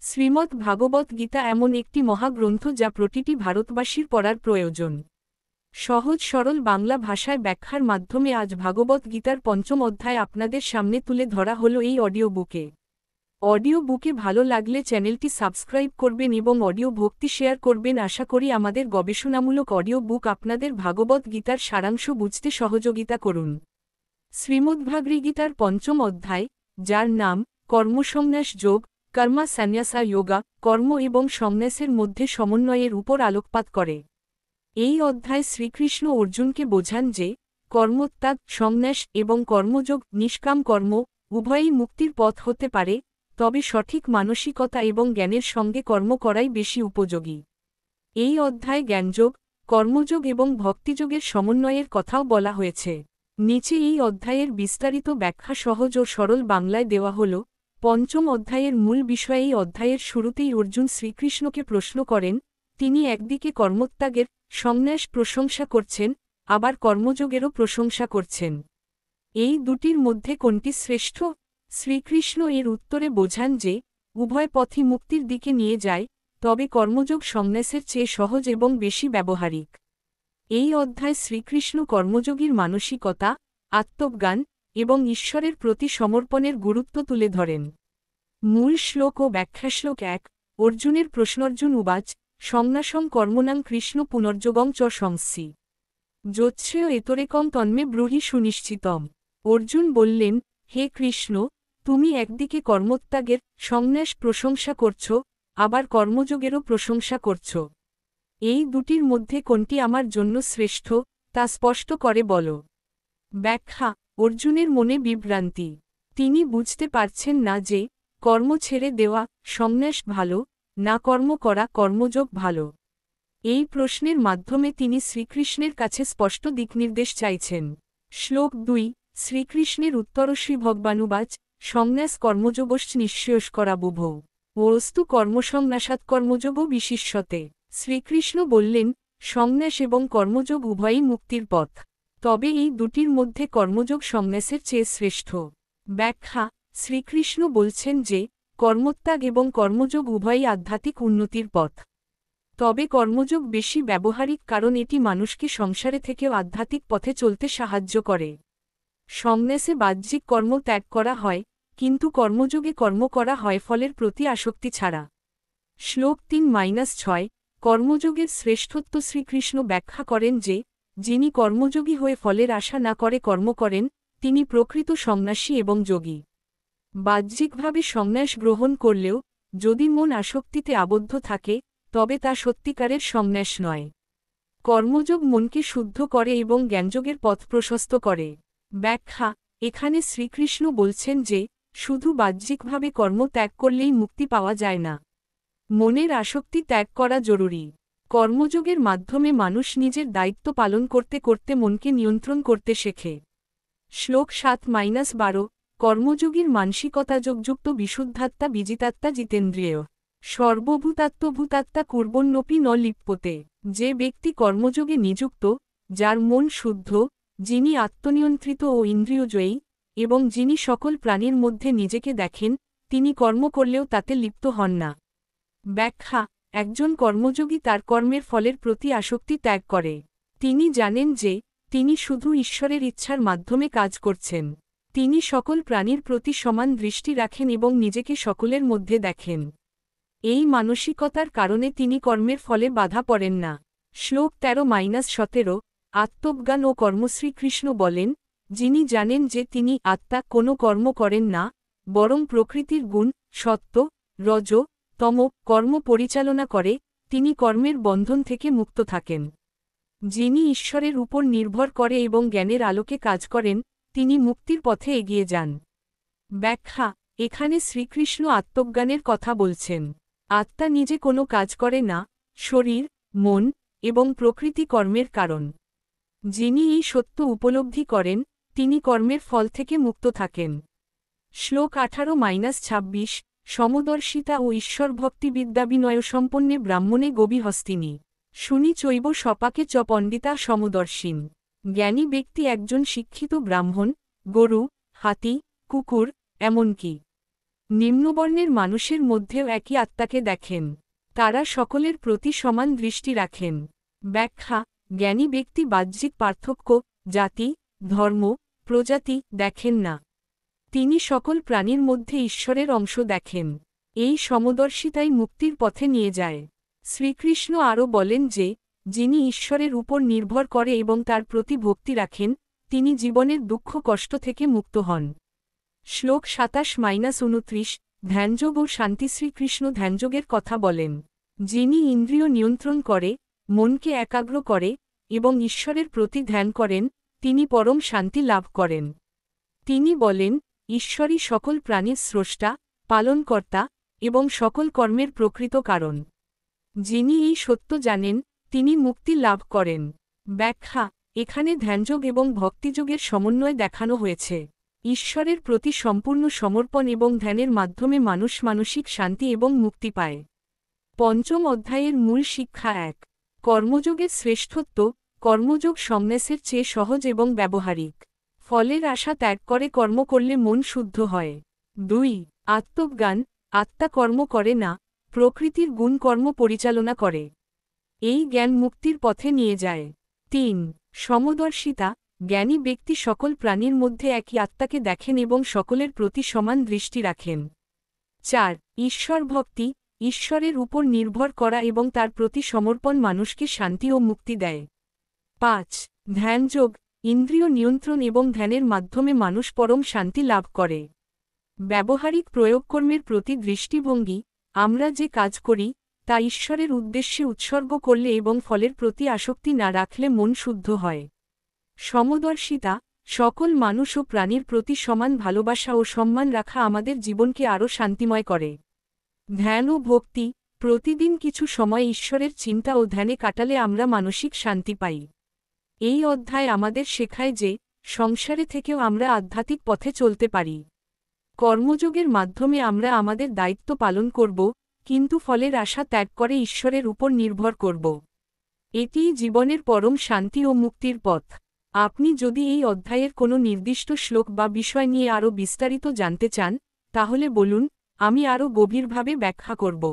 শ্রীমদ্ ভাগবত গীতা এমন একটি মহাগ্রন্থ যা প্রতিটি ভারতবাসীর পড়ার প্রয়োজন। সহজ সরল বাংলা ভাষায় ব্যাখ্যার মাধ্যমে আজ ভাগবত গীতার পঞ্চম অধ্যায় আপনাদের সামনে তুলে ধরা হলো এই অডিও বুকে। অডিও বুকে ভালো লাগলে চ্যানেলটি সাবস্ক্রাইব করবেন এবং অডিও ভক্তি শেয়ার করবেন। আশা করি আমাদের গবেষণামূলক অডিও বুক আপনাদের ভাগবত গীতার সারাংশ বুঝতে সহযোগিতা করুন। শ্রীমদ্ভাগবত পঞ্চম অধ্যায়, যার নাম কর্মসন্ন্যাস যোগ, কর্মা সন্ন্যাসা যোগা, কর্ম এবং সন্ন্যাসের মধ্যে সমন্বয়ের উপর আলোকপাত করে। এই অধ্যায় শ্রীকৃষ্ণ অর্জুনকে বোঝান যে কর্মত্যাগ, সন্ন্যাস এবং কর্মযোগ, নিষ্কাম কর্ম, উভয়ই মুক্তির পথ হতে পারে, তবে সঠিক মানসিকতা এবং জ্ঞানের সঙ্গে কর্ম করাই বেশি উপযোগী। এই অধ্যায়ে জ্ঞানযোগ, কর্মযোগ এবং ভক্তিযোগের সমন্বয়ের কথাও বলা হয়েছে। নিচে এই অধ্যায়ের বিস্তারিত ব্যাখ্যা সহজ ও সরল বাংলায় দেওয়া হল। পঞ্চম অধ্যায়ের মূল বিষয়। এই অধ্যায়ের শুরুতেই অর্জুন শ্রীকৃষ্ণকে প্রশ্ন করেন। তিনি একদিকে কর্মত্যাগের, সন্ন্যাস প্রশংসা করছেন, আবার কর্মযোগেরও প্রশংসা করছেন। এই দুটির মধ্যে কোনটি শ্রেষ্ঠ? শ্রীকৃষ্ণ এর উত্তরে বোঝান যে উভয় পথই মুক্তির দিকে নিয়ে যায়, তবে কর্মযোগ সন্ন্যাসের চেয়ে সহজ এবং বেশি ব্যবহারিক। এই অধ্যায় শ্রীকৃষ্ণ কর্মযোগীর মানসিকতা, আত্মজ্ঞান এবং ঈশ্বরের প্রতি সমর্পণের গুরুত্ব তুলে ধরেন। মূল শ্লোক ও ব্যাখ্যাশ্লোক ১। অর্জুনের প্রশ্ন। অর্জুন উবাচ, সন্ন্যাসং কর্মণাং কৃষ্ণ পুনর্যোগং চ সংসি যোচ্ছেয় এতরেকং তন্মে ব্রূহি সুনিশ্চিতম। অর্জুন বললেন, হে কৃষ্ণ, তুমি একদিকে কর্মত্যাগের, সন্ন্যাস প্রশংসা করছ, আবার কর্মযোগেরও প্রশংসা করছ। এই দুটির মধ্যে কোনটি আমার জন্য শ্রেষ্ঠ, তা স্পষ্ট করে বলো। ব্যাখ্যা। অর্জুনের মনে বিভ্রান্তি। তিনি বুঝতে পারছেন না যে কর্ম ছেড়ে দেওয়া, সন্ন্যাস ভালো, না কর্ম করা, কর্মযোগ ভালো। এই প্রশ্নের মাধ্যমে তিনি শ্রীকৃষ্ণের কাছে স্পষ্ট দিকনির্দেশ চাইছেন। শ্লোক ২। শ্রীকৃষ্ণের উত্তর। শ্রী ভগবানুবাচ, সন্ন্যাস কর্মযোগশ্চ নিঃশ্রেয়স্করাবুভৌ অস্তু কর্মসন্ন্যাসাৎ কর্মযোগও বিশিষ্যতে। শ্রীকৃষ্ণ বললেন, সন্ন্যাস এবং কর্মযোগ উভয়ই মুক্তির পথ, তবে এই দুটির মধ্যে কর্মযোগ সন্ন্যাসের চেয়ে শ্রেষ্ঠ। ব্যাখ্যা। শ্রীকৃষ্ণ বলছেন যে কর্মত্যাগ এবং কর্মযোগ উভয়ই আধ্যাত্মিক উন্নতির পথ, তবে কর্মযোগ বেশি ব্যবহারিক কারণ এটি মানুষকে সংসারে থেকেও আধ্যাত্মিক পথে চলতে সাহায্য করে। সন্ন্যাসে বাহ্যিক কর্ম ত্যাগ করা হয়, কিন্তু কর্মযোগে কর্ম করা হয় ফলের প্রতি আসক্তি ছাড়া। শ্লোক ৩-৬। কর্মযোগের শ্রেষ্ঠত্ব। শ্রীকৃষ্ণ ব্যাখ্যা করেন যে যিনি কর্মযোগী হয়ে ফলের আশা না করে কর্ম করেন, তিনি প্রকৃত সন্ন্যাসী এবং যোগী। বাহ্যিকভাবে সন্ন্যাস গ্রহণ করলেও যদি মন আসক্তিতে আবদ্ধ থাকে, তবে তা সত্যিকারের সন্ন্যাস নয়। কর্মযোগ মনকে শুদ্ধ করে এবং জ্ঞানযোগের পথ প্রশস্ত করে। ব্যাখ্যা। এখানে শ্রীকৃষ্ণ বলছেন যে শুধু বাহ্যিকভাবে কর্ম ত্যাগ করলেই মুক্তি পাওয়া যায় না। মনের আসক্তি ত্যাগ করা জরুরি। কর্মযোগের মাধ্যমে মানুষ নিজের দায়িত্ব পালন করতে করতে মনকে নিয়ন্ত্রণ করতে শেখে। শ্লোক ৭-১২। কর্মযোগীর মানসিকতা যোগযুক্ত বিশুদ্ধাত্মা বিজিতাত্মা জিতেন্দ্রিয় সর্বভূতাত্মভূতাত্মা কুর্বন্নপি ন লিপ্যতে। যে ব্যক্তি কর্মযোগে নিযুক্ত, যার মন শুদ্ধ, যিনি আত্মনিয়ন্ত্রিত ও ইন্দ্রিয়জয়ী, এবং যিনি সকল প্রাণীর মধ্যে নিজেকে দেখেন, তিনি কর্ম করলেও তাতে লিপ্ত হন না। ব্যাখ্যা। একজন কর্মযোগী তার কর্মের ফলের প্রতি আসক্তি ত্যাগ করে। তিনি জানেন যে তিনি শুধু ঈশ্বরের ইচ্ছার মাধ্যমে কাজ করছেন। তিনি সকল প্রাণীর প্রতি সমান দৃষ্টি রাখেন এবং নিজেকে সকলের মধ্যে দেখেন। এই মানসিকতার কারণে তিনি কর্মের ফলে বাধা পড়েন না। শ্লোক ১৩-১৭। আত্মজ্ঞান ও কর্ম। শ্রীকৃষ্ণ বলেন, যিনি জানেন যে তিনি আত্মা কোনো কর্ম করেন না, বরং প্রকৃতির গুণ, সত্ত্ব, রজ, তম কর্ম পরিচালনা করে, তিনি কর্মের বন্ধন থেকে মুক্ত থাকেন। যিনি ঈশ্বরের উপর নির্ভর করে এবং জ্ঞানের আলোকে কাজ করেন, তিনি মুক্তির পথে এগিয়ে যান। ব্যাখ্যা। এখানে শ্রীকৃষ্ণ আত্মজ্ঞানের কথা বলছেন। আত্মা নিজে কোনো কাজ করে না, শরীর, মন এবং প্রকৃতি কর্মের কারণ। যিনি এই সত্য উপলব্ধি করেন, তিনি কর্মের ফল থেকে মুক্ত থাকেন। শ্লোক ১৮-২৬। সমদর্শিতা ও ঈশ্বরভক্তিবিদ্যাবিনয়সম্পন্নে ব্রাহ্মণে গভীহস্তিনী শুনি চৈব সপাকে চ পণ্ডিতা সমদর্শিন। জ্ঞানী ব্যক্তি একজন শিক্ষিত ব্রাহ্মণ, গরু, হাতি, কুকুর, এমনকি নিম্নবর্ণের মানুষের মধ্যেও একই আত্মাকে দেখেন। তারা সকলের প্রতি সমান দৃষ্টি রাখেন। ব্যাখ্যা: জ্ঞানী ব্যক্তি বাহ্যিক পার্থক্য, জাতি, ধর্ম, প্রজাতি দেখেন না। তিনি সকল প্রাণীর মধ্যে ঈশ্বরের অংশ দেখেন। এই সমদর্শিতাই মুক্তির পথে নিয়ে যায়। শ্রীকৃষ্ণ আরও বলেন যে, যিনি ঈশ্বরের উপর নির্ভর করে এবং তার প্রতি ভক্তি রাখেন, তিনি জীবনের দুঃখ কষ্ট থেকে মুক্ত হন। শ্লোক 27-29 ধ্যানযোগ ও শান্তি। শ্রীকৃষ্ণ ধ্যানযোগের কথা বলেন। যিনি ইন্দ্রিয় নিয়ন্ত্রণ করে, মনকে একাগ্র করে, এবং ঈশ্বরের প্রতি ধ্যান করেন, তিনি পরম শান্তি লাভ করেন। তিনি বলেন, ঈশ্বরই সকল প্রাণীর স্রষ্টা, পালনকর্তা, এবং সকল কর্মের প্রকৃত কারণ। যিনি এই সত্য জানেন, তিনি মুক্তি লাভ করেন। ব্যাখ্যা: এখানে ধ্যানযোগ এবং ভক্তিযোগের সমন্বয় দেখানো হয়েছে। ঈশ্বরের প্রতি সম্পূর্ণ সমর্পণ এবং ধ্যানের মাধ্যমে মানুষ মানসিক শান্তি এবং মুক্তি পায়। পঞ্চম অধ্যায়ের মূল শিক্ষা 1। কর্মযোগের শ্রেষ্ঠত্ব। কর্মযোগ সন্ন্যাসের চেয়ে সহজ এবং ব্যবহারিক। ফলের আশা ত্যাগ করে কর্ম করলে মন শুদ্ধ হয়। 2। আত্মজ্ঞান। আত্মা কর্ম করে না, প্রকৃতির গুণ কর্ম পরিচালনা করে। এই জ্ঞান মুক্তির পথে নিয়ে যায়। 3। সমদর্শিতা। জ্ঞানী ব্যক্তি সকল প্রাণীর মধ্যে একই আত্মাকে দেখেন এবং সকলের প্রতি সমান দৃষ্টি রাখেন। 4। ঈশ্বর ভক্তি। ঈশ্বরের উপর নির্ভর করা এবং তার প্রতি সমর্পণ মানুষকে শান্তি ও মুক্তি দেয়। 5। ধ্যানযোগ। ইন্দ্রিয় নিয়ন্ত্রণ এবং ধ্যানের মাধ্যমে মানুষ পরম শান্তি লাভ করে। ব্যবহারিক প্রয়োগকর্মের প্রতি দৃষ্টিভঙ্গি। আমরা যে কাজ করি, তা ঈশ্বরের উদ্দেশ্যে উৎসর্গ করলে এবং ফলের প্রতি আসক্তি না রাখলে মন শুদ্ধ হয়। সমদর্শিতা। সকল মানুষ ও প্রাণীর প্রতি সমান ভালোবাসা ও সম্মান রাখা আমাদের জীবনকে আরও শান্তিময় করে। ধ্যান ও ভক্তি। প্রতিদিন কিছু সময় ঈশ্বরের চিন্তা ও ধ্যানে কাটালে আমরা মানসিক শান্তি পাই। এই অধ্যায় আমাদের শেখায় যে, সংসারে থেকেও আমরা আধ্যাত্মিক পথে চলতে পারি। কর্মযোগের মাধ্যমে আমরা আমাদের দায়িত্ব পালন করব, কিন্তু ফলের আশা ত্যাগ করে ঈশ্বরের উপর নির্ভর করব। এটিই জীবনের পরম শান্তি ও মুক্তির পথ। আপনি যদি এই অধ্যায়ের কোনো নির্দিষ্ট শ্লোক বা বিষয় নিয়ে আরও বিস্তারিত জানতে চান, তাহলে বলুন, আমি আরও গভীরভাবে ব্যাখ্যা করব।